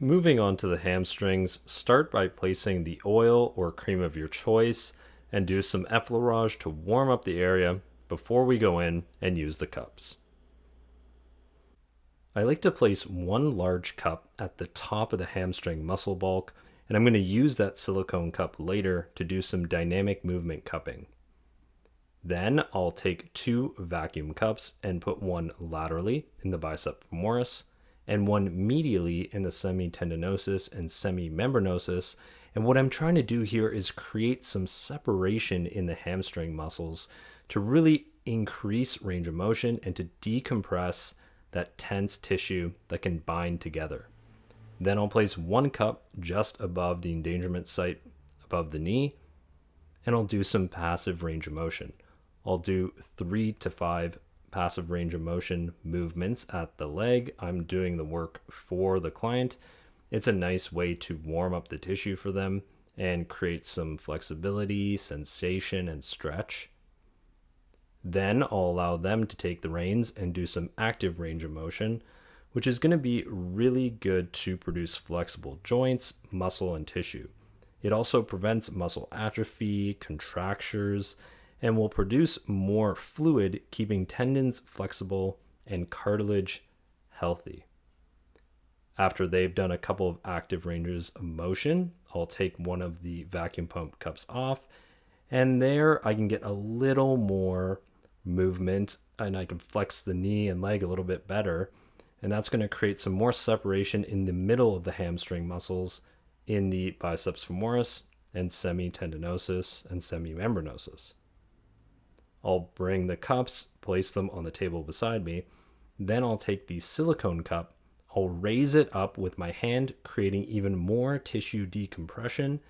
Moving on to the hamstrings, start by placing the oil or cream of your choice and do some effleurage to warm up the area before we go in and use the cups. I like to place one large cup at the top of the hamstring muscle bulk, and I'm going to use that silicone cup later to do some dynamic movement cupping. Then I'll take two vacuum cups and put one laterally in the bicep femoris and one medially in the semitendinosus and semimembranosus. And what I'm trying to do here is create some separation in the hamstring muscles to really increase range of motion and to decompress that tense tissue that can bind together. Then I'll place one cup just above the endangerment site above the knee, and I'll do some passive range of motion. I'll do 3 to 5 passive range of motion movements at the leg. I'm doing the work for the client. It's a nice way to warm up the tissue for them and create some flexibility, sensation, and stretch. Then I'll allow them to take the reins and do some active range of motion, which is going to be really good to produce flexible joints, muscle, and tissue. It also prevents muscle atrophy, contractures, and will produce more fluid, keeping tendons flexible and cartilage healthy. After they've done a couple of active ranges of motion, I'll take one of the vacuum pump cups off, and there I can get a little more movement and I can flex the knee and leg a little bit better. And that's going to create some more separation in the middle of the hamstring muscles in the biceps femoris and semitendinosus and semimembranosus. I'll bring the cups, place them on the table beside me. Then I'll take the silicone cup, I'll raise it up with my hand, creating even more tissue decompression.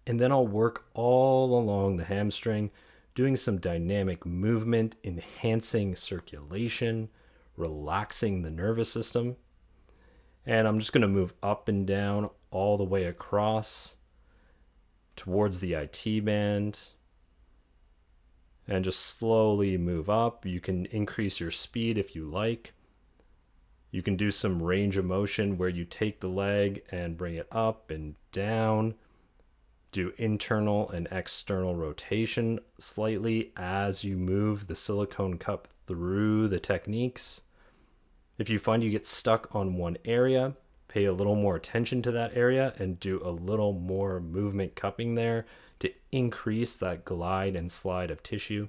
And then I'll work all along the hamstring, doing some dynamic movement, enhancing circulation, relaxing the nervous system. And I'm just going to move up and down all the way across towards the IT band and just slowly move up. You can increase your speed if you like. You can do some range of motion where you take the leg and bring it up and down. Do internal and external rotation slightly as you move the silicone cup through the techniques. If you find you get stuck on one area, pay a little more attention to that area and do a little more movement cupping there to increase that glide and slide of tissue.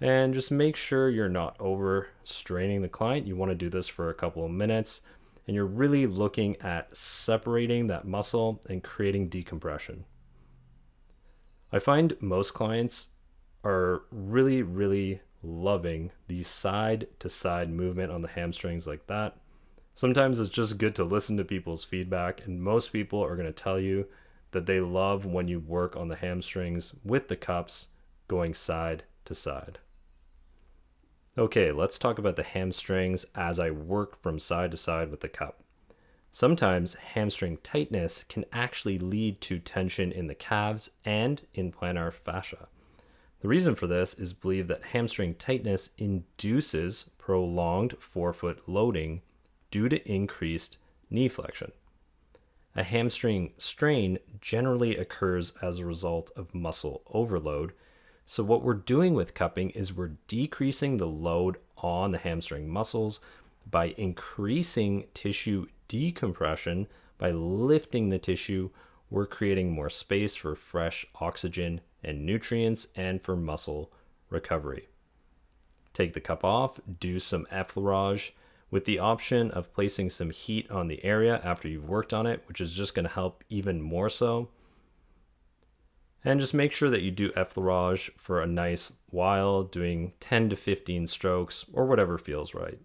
And just make sure you're not overstraining the client. You want to do this for a couple of minutes, and you're really looking at separating that muscle and creating decompression. I find most clients are really loving the side to side movement on the hamstrings like that. Sometimes it's just good to listen to people's feedback, and most people are going to tell you that they love when you work on the hamstrings with the cups going side to side. Okay, let's talk about the hamstrings as I work from side to side with the cup. Sometimes hamstring tightness can actually lead to tension in the calves and in plantar fascia. The reason for this is believed that hamstring tightness induces prolonged forefoot loading due to increased knee flexion. A hamstring strain generally occurs as a result of muscle overload. So what we're doing with cupping is we're decreasing the load on the hamstring muscles by increasing tissue decompression. By lifting the tissue, we're creating more space for fresh oxygen and nutrients and for muscle recovery. Take the cup off, do some effleurage with the option of placing some heat on the area after you've worked on it, which is just going to help even more so. And just make sure that you do effleurage for a nice while, doing 10 to 15 strokes or whatever feels right.